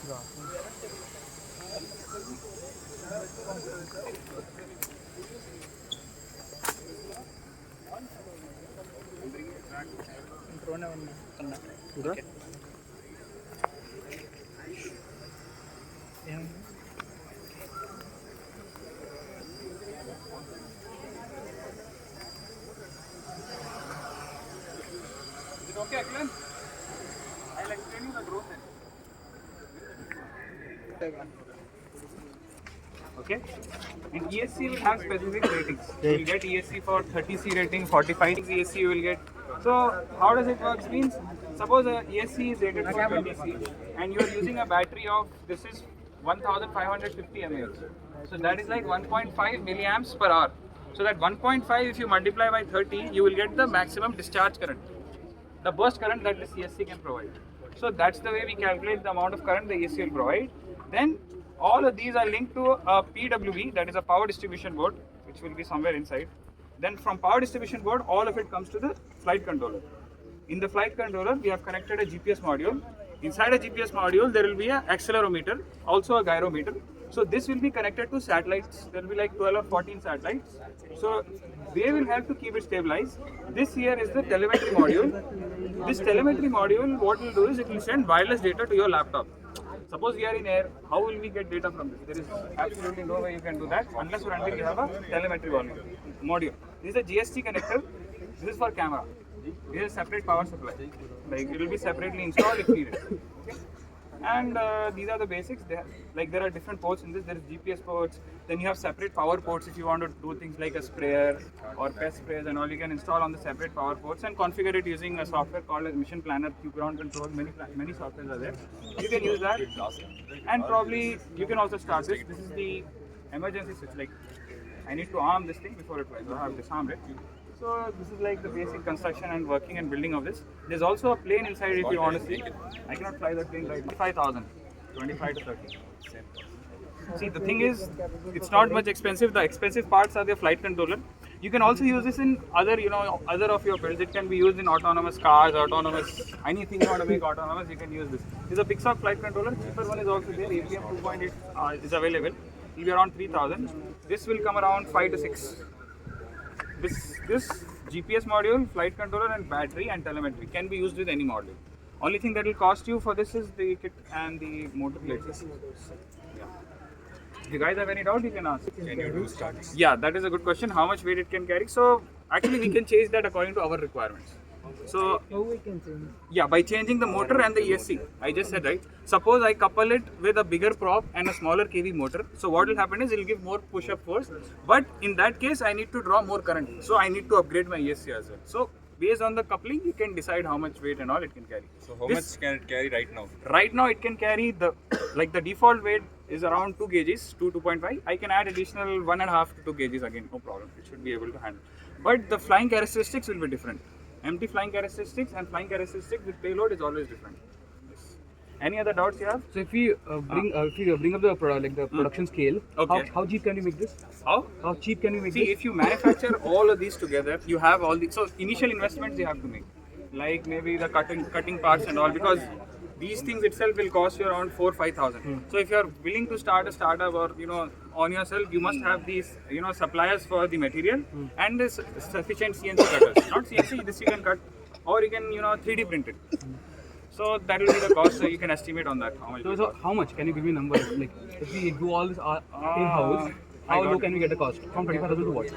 Okay, Aklan? I'll explain you the growth then. Okay? And ESC will have specific ratings. You will get ESC for 30C rating, 45 ESC you will get. So how does it work? Means suppose a ESC is rated for 20C and you are using a battery of, this is 1550 mAh. So that is like 1.5 milliamps per hour. So that 1.5 if you multiply by 30, you will get the maximum discharge current. The burst current that this ESC can provide. So that's the way we calculate the amount of current the ESC will provide. Then all of these are linked to a PWB, that is a power distribution board, which will be somewhere inside. Then from power distribution board, all of it comes to the flight controller. In the flight controller, we have connected a GPS module. Inside a GPS module, there will be an accelerometer, also a gyrometer. So this will be connected to satellites. There will be like 12 or 14 satellites. So they will help to keep it stabilized. This here is the telemetry module. This telemetry module, what it will do is it will send wireless data to your laptop. Suppose we are in air, how will we get data from this? There is absolutely no way you can do that unless or until you have a telemetry module. This is a GST connector. This is for camera. This is a separate power supply. Like it will be separately installed if needed. Okay? And these are the basics. There are different ports in this. There is GPS ports. Then you have separate power ports if you want to do things like a sprayer or pest sprayers and all. You can install on the separate power ports and configure it using a software called as Mission Planner, Ground Control. Many softwares are there. You can use that. And probably you can also start this. This is the emergency switch. Like I need to arm this thing before it flies. So I have disarmed it. So this is like the basic construction and working and building of this. There's also a plane inside if you want to see. I cannot fly that plane right now. 25,000, 25 to 30. See, the thing is, it's not much expensive. The expensive parts are the flight controller. You can also use this in other of your builds. It can be used in autonomous cars, anything you want to make autonomous, you can use this. This is a Pixar flight controller. Cheaper one is also there. APM 2.8 is available. It will be around 3,000. This will come around 5 to 6. This GPS module, flight controller and battery and telemetry can be used with any module. Only thing that will cost you for this is the kit and the motor plates. Yeah. If you guys have any doubt, you can ask. Can you do starts? Yeah, that is a good question. How much weight it can carry? So actually we can change that according to our requirements. So yeah, by changing the motor and the ESC, I just said right. Suppose I couple it with a bigger prop and a smaller kV motor. So what will happen is it will give more push-up force. But in that case, I need to draw more current. So I need to upgrade my ESC as well. So based on the coupling, you can decide how much weight and all it can carry. So how much can it carry right now? Right now, it can carry the default weight is around 2 kgs, 2.5. I can add additional 1.5 to 2 kgs again, no problem. It should be able to handle. But the flying characteristics will be different. Empty flying characteristics and flying characteristics with payload is always different. Yes. Any other doubts you have? So if we bring up the production scale, okay. how cheap can you make this? How cheap can you make this? See, if you manufacture all of these together, you have all the initial investments you have to make, like maybe the cutting parts and all, because these things itself will cost you around 4,000-5,000. So if you are willing to start a startup or on yourself, you must have these suppliers for the material and this sufficient CNC cutters. Not CNC, this you can cut, or you can 3D print it. So that will be the cost. So you can estimate on that how much. So how much? Can you give me a number? Like if we do all this in house, how low can we get the cost? From 25,000 to what?